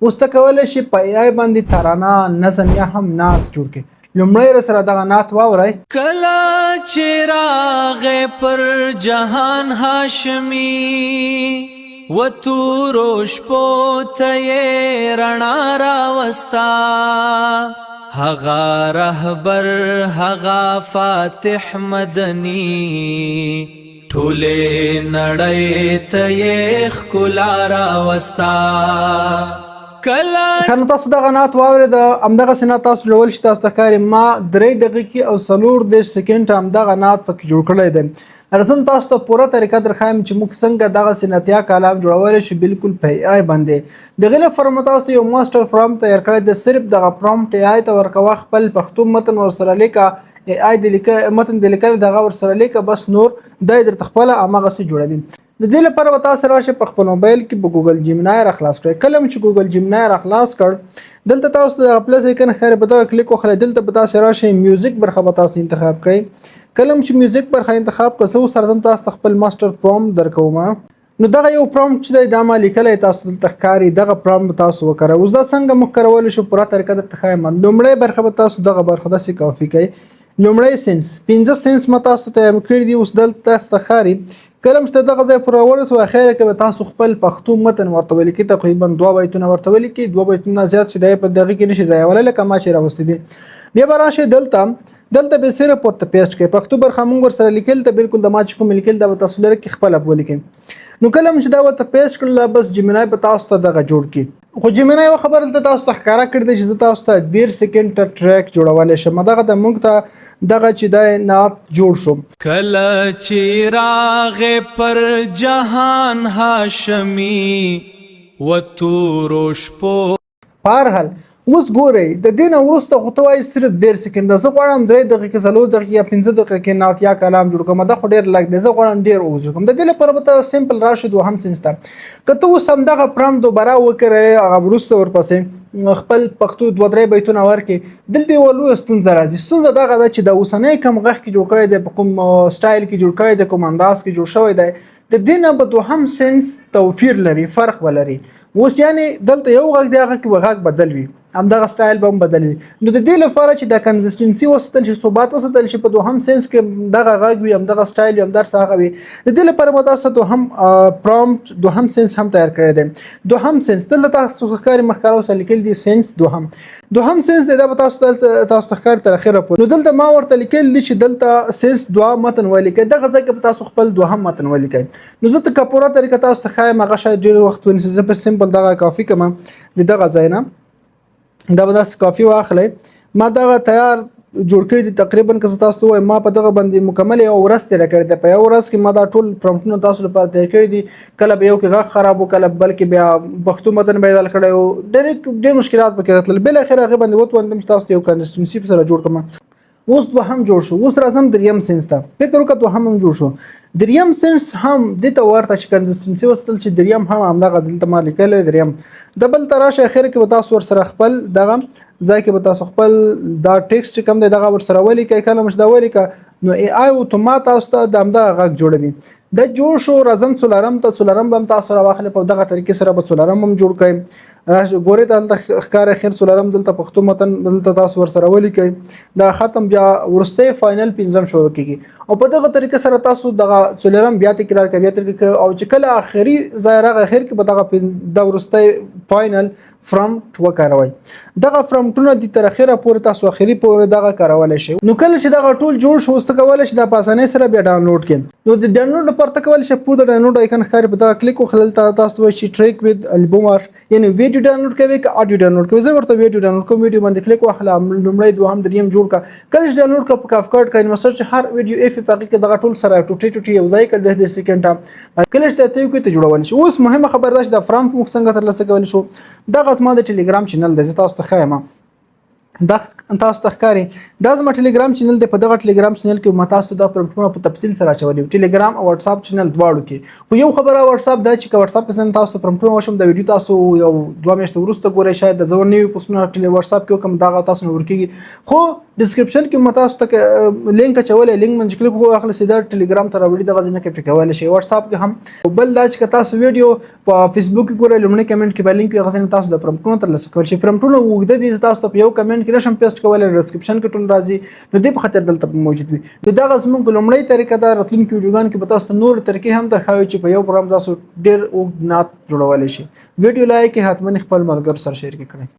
اوس ته کولی شي په AI باندې ترانه نظم یا هم نعت جوړ کړي. لومړی سره دغه نعت واورئ. کله چې راغې پر جهان هاشمي و تورو شپو ته یې رڼا راوستا هغه رهبر هغه فاتح مدني ټولې نړۍ ته یې ښکلا راوستا. نو تاسو دغه نعت واورئ. همدغسې نه تاسو ډول چې تاسو ته ښکاري ما 3 دقیقې او 4 سکنډ همدغه نعت پکې جوړ کړی دی. راځم تاسو ته پوره طریقه درښایم چې موږ څنګه دغسې نعتیه کلام جوړولی شو بالکل په AI باندې. د هغې لپاره مو تاسو ته یو ماسټر پرامپټ تیار کړی دی. صرف دغه پرامپټ AI ته ورکوه، خپل پښتو متن ورسره لیکه، AI د متن د لیکلو دغه ورسره لیکه، بس نور دا یې درته خپله هماغسې جوړوي. د دې لپاره به تاسو راشئ په خپل موبایل کې به ګوګل جیمنای را خلاص کړئ. کله چې ګوګل جیمنای را خلاص کړ دلته تاسو د پلس ایکن ښکاري په دغه کلیک وکړئ. دلته به تاسو راشئ میوزیک برخه به تاسو انتخاب کړئ. کله چې میوزیک برخه انتخاب کړئ اوس راځم تاسو ته خپل ماسټر پرامپټ درکوم. نو دغه یو پرامپټ چې دی دا ما لیکلی تاسو دلته ښکاري، دغه پرامپټ تاسو وکاروئ. اوس دا څنګه موږ کارولی شو پوره طریقه درته ښایم. لومړی برخه به تاسو دغه برخه داسې کافي کوئ. لومړی سینس 15 سینس ما تاسو ته کړي دي. اوس دلته تاسو ته ښکاري کله چې دغه ځای پورې ورسوئ اخره کې به تاسو خپل پښتو متن ورته ولیکئ. تقریبا 2 بیتونه ورته ولیکئ، 2 بیتونه زیات چې دی په دغه کې نشي ځایولی لکه ما چې راوستي دي. بیا به راشئ دلته به صرف ورته پیسټ کړئ. پښتو برخه موږ ورسره لیکل ته بالکل د ما چې کوم لیکل دا به تاسو لره کې خپله ولیکئ. نو کله چې دا ورته پیسټ کړل بس جیمنای به تاسو ته دغه جوړ کړي. خو جیمنای یوه خبره دلته تاسو ته ښکاره کړې ده چې زه تاسو ته 13 سکنډ ټریک جوړولی شم. دغه د موږ ته دغه چې دی نعت جوړ شو. کله چې راغې پر جهان هاشمي و تورو شپو. په هر حال اوس ګورئ د دې نه وروسته خو ته وایي صرف 13 سکنډه. زه غواړم 3 دقیقې 4 دقیقې یا 15 دقیقې نعت یا کلام جوړ کړم. دا خو ډېر لږ دی، زه غواړم ډېر اوږد جوړ کړم. د دې لپاره به ته سمپل راشئ دوهم سینس ته. که ته اوس همدغه پرامپټ دوباره وکړئ هغه وروسته ورپسې خپل پښتو 2-3 بیتونه ورکړي، دلته یوه لویه ستونزه راځي. ستونزه دغه ده چې د اوسنی کوم غږ کې جوړ کړی دی، په کوم سټایل کې جوړ کړی دی، کوم انداز کې جوړ شوی دی، د دې نه به دوهم سینس توپیر لري، فرق به لري. اوس یعنې دلته یو غږ دی هغه کې به غږ بدل وي، همدغه سټایل به هم بدل وي. نو د دې لپاره چې د کنسسټنسي وساتل شي، ثبات وساتل شي، په دوهم سینس کې دغه غږ وي، همدغه سټایل وي، همدغه هغه وي، د دې لپاره به تاسو دوهم پرامپټ دوهم سینس هم تیار کړی دی. دوهم سینس دلته تاسو ښکاري مخکاره اوسه لیکل دي سینس دوهم سینس دی دا به تاسو ته ښکاري تر اخره پورې. نو دلته ما ورته لیکل دي چې دلته سینس 2 متن ولیکئ. دغه ځای کې به تاسو خپل دوهم متن ولیکئ. نو زه ته که پوره طریقه تاسو ته ښایم هغه شاید ډېر وخت ونیسي. زه په سمپل دغه کافي کوم د دغه ځای نه. دا به داسې کافي واخلئ. ما دغه تیار جوړ کړي دي تقریبا که زه تاسو ته وایم ما په دغه باندې مکمل یوه ورځ تېره کړې ده. په یوه ورځ کې ما دا ټول پرامپټونه تاسو لپاره تیار کړي دي. کله به یو کې غږ خراب و، کله بل کې بیا پښتو متن به یې بدل کړی و، ډېر مشکلات پکې راتلل. بالاخره هغې باندې وتوانېدم چې تاسو ته یو کنسسټنسي سره جوړ کړم. اوس دوهم جوړ شو. اوس راځم دریم سینس ته. فکر وکړه دوهم هم جوړ شو. دریم سینس هم دې ته ورته چې کنسسټنسي وساتل چې دریم هم همدغه دلته ما لیکلی دریم. د بل ته راشئ اخر کې به تاسو ورسره خپل دغه ځای کې به تاسو خپل دا ټیکسټ چې کوم دی دغه ورسره ولیکئ. کله چې دا ولیکه نو AI اتومات تاسو ته د همدغه غږ جوړوي. دا جوړ شو. راځم څلورم ته. څلورم به هم تاسو راواخلئ. په دغه طریقې سره به څلورم هم جوړ کړئ. ګورئ دلته ښکاري اخر څلورم دلته پښتو متن دلته تاسو ورسره ولیکئ. دا ختم بیا وروستی فاینل 5م شروع کېږي. او په دغه طریقې سره تاسو دغه څلورم بیا تکرار کوئ، بیا تکرار کوئ، او چې کله آخري ځای راغی اخر کې به دغه د وروستی فاینل فرامپټ وکاروئ. دغه فرامپټونه د تر اخره پورې تاسو اخري پورې دغه کارولی شئ. نو کله چې دغه ټول جوړ شو اوس ته کولی شئ دا په اسانۍ سره بیا ډاونلوډ کړئ. نو د ډاونلوډ لپاره ته کولی شئ په د ډاونلوډ آیکن ښکاري په دغه کلیک وکړئ. دلته تاسو وایي چې ټریک وید البوم یعنې ویډیو ډاونلوډ کوئ که اډیو ډاونلوډ کوئ. زه ورته ویډیو ډاونلوډ کوم. ویډیو باندې کلیک واخله، لومړی دوهم دریم جوړ کړه. کله چې ډاونلوډ کړه په کافکټ کې انوسټر چې هر ویډیو ایف په هغې کې دغه ټول سره ټوټې یو ځای کړه 10 سکنډه. کله چې ته یې ته جوړولی شي. اوس مهمه خبره دا چې دا فرامپټ موږ څنګه ترلاسه کولی شو. دغه زما د ټلیګرام چینل دی، زه تاسو ته ښایم. دا تاسو ته ښکاري دا زما ټلګرام چینل دی. په دغه ټلګرام چینل کې ما تاسو دا پرومپټونه په تفصیل سره اچولي ټلګرام او واتس اپ چینل دواړو کې. خو یو خبره واتس اپ دا چې واتس اپ کې تاسو پرومپټونه وشم د ویډیو تاسو یو 2 میاشتې وروسته ګورئ، شاید د ځور نوي پوسټونه واتس اپ کې کوم دا تاسو نور کېږي. خو ډسکرپشن کې ما تاسو ته لینک اچولې، لینک منځ کلیک کوو اخلي سیده ټلګرام ته راوړي دغه ځنه کې فکرول شي. واتس اپ کې هم بل دا چې تاسو ویډیو په فیسبوک کې ګورئ لومړی کمنټ کې به لینک وي، غوښنه تاسو د پرومپټونو ترلاسه کول شي. پرومپټونه وګړه دي تاسو ته یو کمنټ کې نشم پیسټ کولای، ډسکرپشن کې ټول راځي، نو دې په خاطر دلته موجود وي. نو دا زموږ لومړی طریقه دا راتلونکي ویډیوګان کې به تاسو نور طریقې هم درخوي چې په یو پروګرام تاسو ډېر اوږد نعت جوړولی شي. ویډیو لایک حتماً خپل ملګرو سره شیر کړئ.